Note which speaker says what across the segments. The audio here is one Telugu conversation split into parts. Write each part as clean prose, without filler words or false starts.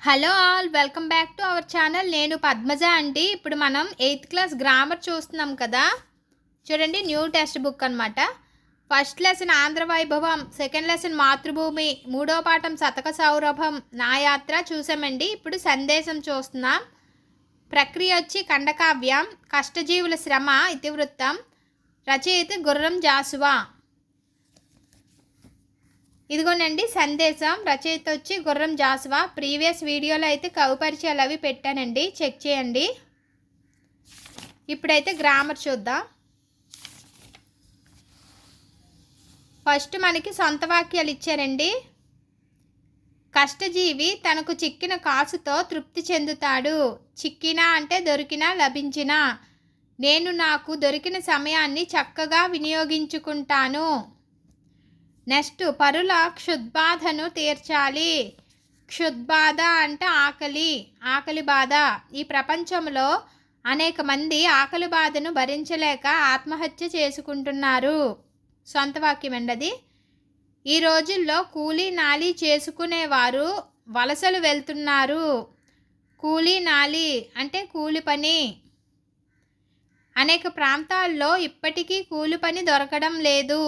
Speaker 1: Hello all welcome back to our channel. నేను పద్మజ అండి. ఇప్పుడు మనం 8th క్లాస్ గ్రామర్ చూస్తున్నాం కదా. చూడండి, న్యూ టెక్స్ట్ బుక్ అనమాట. ఫస్ట్ లెసన్ ఆంధ్ర వైభవం, సెకండ్ లెసన్ మాతృభూమి, మూడో పాఠం శతక సౌరభం, నా యాత్ర చూసామండి. ఇప్పుడు సందేశం చూస్తున్నాం. ప్రక్రియ వచ్చి ఖండకావ్యం, కష్టజీవుల శ్రమ ఇతివృత్తం, రచయిత గుర్రం జాసువా. ఇదిగోనండి సందేశం, రచయిత వచ్చి గుర్రం జాసువా. ప్రీవియస్ వీడియోలో అయితే కవి పరిచయాలు అవి పెట్టానండి, చెక్ చేయండి. ఇప్పుడైతే గ్రామర్ చూద్దాం. ఫస్ట్ మనకి సొంత వాక్యాలు ఇచ్చారండి. కష్టజీవి తనకు చిక్కిన కాసుతో తృప్తి చెందుతాడు. చిక్కినా అంటే దొరికినా, లభించినా. నేను నాకు దొరికిన సమయాన్ని చక్కగా వినియోగించుకుంటాను. నెక్స్ట్, పరుల క్షుద్బాధను తీర్చాలి. క్షుద్బాధ అంటే ఆకలి బాధ. ఈ ప్రపంచంలో అనేక మంది ఆకలి బాధను భరించలేక ఆత్మహత్య చేసుకుంటున్నారు. సొంత వాక్యం అండి అది. ఈ రోజుల్లో కూలీ నాలి చేసుకునేవారు వలసలు వెళ్తున్నారు. కూలీ నాలి అంటే కూలి పని. అనేక ప్రాంతాల్లో ఇప్పటికీ కూలి పని దొరకడం లేదు.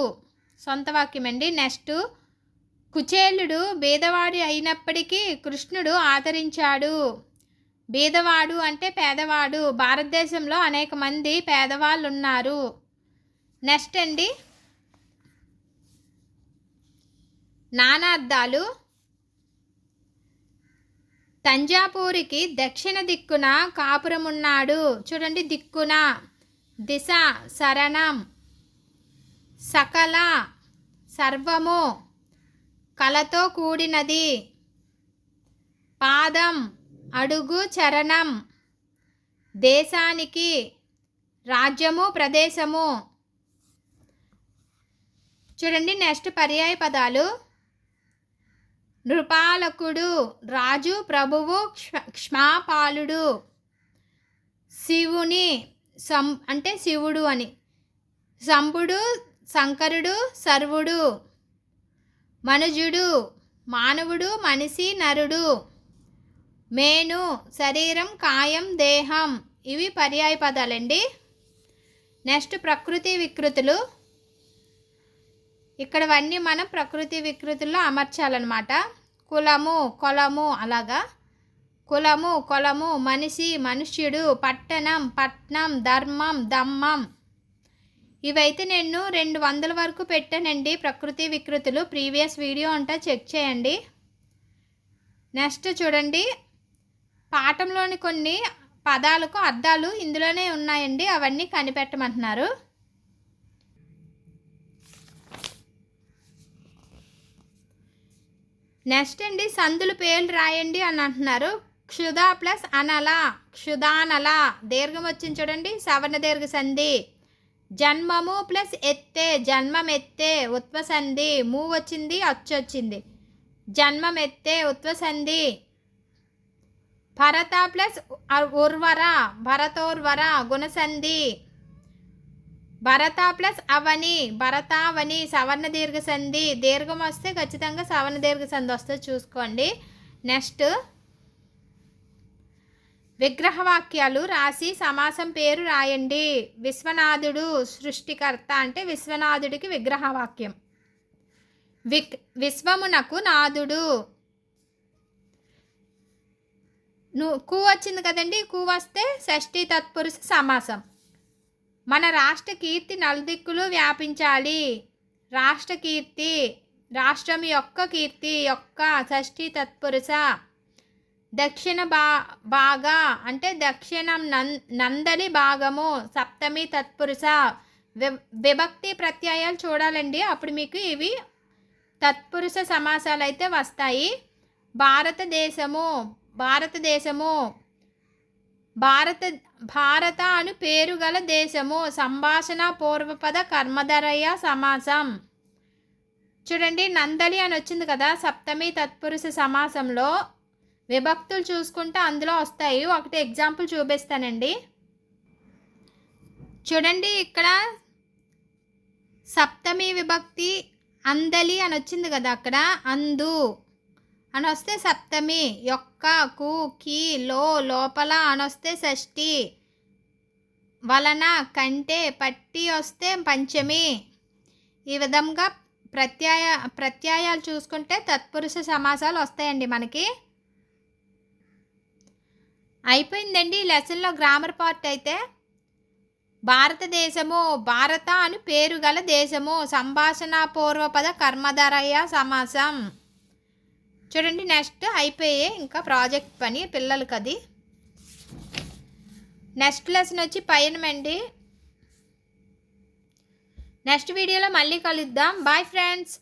Speaker 1: సొంత వాక్యం అండి. నెక్స్ట్, కుచేలుడు బీదవాడు అయినప్పటికీ కృష్ణుడు ఆదరించాడు. బీదవాడు అంటే పేదవాడు. భారతదేశంలో అనేక మంది పేదవాళ్ళు ఉన్నారు. నెక్స్ట్ అండి, నానార్థాలు. తంజాపూరికి దక్షిణ దిక్కున కాపురమున్నాడు. చూడండి, దిక్కున దిశ, శరణం, సకల, సర్వము, కలతో కూడినది, పాదం, అడుగు, చరణం, దేశానికి, రాజ్యము, ప్రదేశము. చూడండి, నెక్స్ట్ పర్యాయ పదాలు. నృపాలకుడు, రాజు, ప్రభువు, క్ష్మాపాలుడు. శివుని, అంటే శివుడు అని. సంపుడు, శంకరుడు, సర్వుడు. మనుజుడు, మానవుడు, మనిషి, నరుడు. మేను, శరీరం, కాయం, దేహం. ఇవి పర్యాయ పదాలండి. నెక్స్ట్, ప్రకృతి వికృతులు. ఇక్కడవన్నీ మనం ప్రకృతి వికృతుల్లో అమర్చాలన్నమాట. కులము, కొలము, అలాగా. కులము, కొలము, మనిషి, మనుష్యుడు, పట్టణం, పట్నం, ధర్మం, దమ్మం. ఇవైతే నేను 200 వరకు పెట్టానండి ప్రకృతి వికృతులు. ప్రీవియస్ వీడియో అంతా చెక్ చేయండి. నెక్స్ట్ చూడండి, పాఠంలోని కొన్ని పదాలకు అర్థాలు ఇందులోనే ఉన్నాయండి. అవన్నీ కనిపెట్టమంటున్నారు. నెక్స్ట్ అండి, సందుల పేర్లు రాయండి అని అంటున్నారు. క్షుధ ప్లస్ అనల, క్షుధానల. దీర్ఘం వచ్చింది చూడండి, సవర్ణ దీర్ఘ సంధి. జన్మము ప్లస్ ఎత్తే, జన్మం ఎత్తే, ఉత్వసంధి. మూ వచ్చింది, అచ్చొచ్చింది. జన్మం ఎత్తే, ఉత్వసంధి. భరత ప్లస్ ఉర్వర, భరతోర్వర, గుణసంధి. భరత ప్లస్ అవని, భరతావని, సవర్ణ దీర్ఘ సంధి. దీర్ఘం వస్తే ఖచ్చితంగా సవర్ణ దీర్ఘ సంధి వస్తుంది, చూసుకోండి. నెక్స్ట్, విగ్రహవాక్యాలు రాసి సమాసం పేరు రాయండి. విశ్వనాథుడు సృష్టికర్త అంటే విశ్వనాథుడికి విగ్రహవాక్యం. విశ్వమునకు నాథుడు. కు వచ్చింది కదండి, కు వస్తే షష్ఠీ తత్పురుష సమాసం. మన రాష్ట్ర కీర్తి నలుదిక్కులు వ్యాపించాలి. రాష్ట్ర కీర్తి, రాష్ట్రం యొక్క కీర్తి యొక్క షష్ఠీ తత్పురుష. దక్షిణ బాగా అంటే దక్షిణం, నందలి భాగము, సప్తమి తత్పురుష. విభక్తి ప్రత్యయాలు చూడాలండి, అప్పుడు మీకు ఇవి తత్పురుష సమాసాలు అయితే వస్తాయి. భారతదేశము, భారతదేశము. భారత అను పేరు గల దేశము. సంభాషణ పూర్వపద కర్మధరయ సమాసం. చూడండి, నందలి అని వచ్చింది కదా సప్తమి తత్పురుష సమాసంలో. విభక్తులు చూసుకుంటే అందులో వస్తాయి. ఒకటి ఎగ్జాంపుల్ చూపిస్తానండి. చూడండి, ఇక్కడ సప్తమి విభక్తి అందలి అని వచ్చింది కదా, అక్కడ అందు. అనొస్తే సప్తమి, యొక్క, కు, కి, లో, లోపల అనొస్తే షష్ఠి, వలన, కంటే, పట్టి వస్తే పంచమి. ఈ విధంగా ప్రత్యయాలు చూసుకుంటే తత్పురుష సమాసాలు వస్తాయండి మనకి. అయిపోయిందండి ఈ లెసన్లో గ్రామర్ పార్ట్ అయితే. భారతదేశము, భారత అని పేరు గల దేశము, సంభాషణ పూర్వపద కర్మధారయ సమాసం. చూడండి నెక్స్ట్ అయిపోయే ఇంకా ప్రాజెక్ట్ పని పిల్లలకి అది. నెక్స్ట్ లెసన్ వచ్చి పయనం అండి. నెక్స్ట్ వీడియోలో మళ్ళీ కలుద్దాం. Bye friends.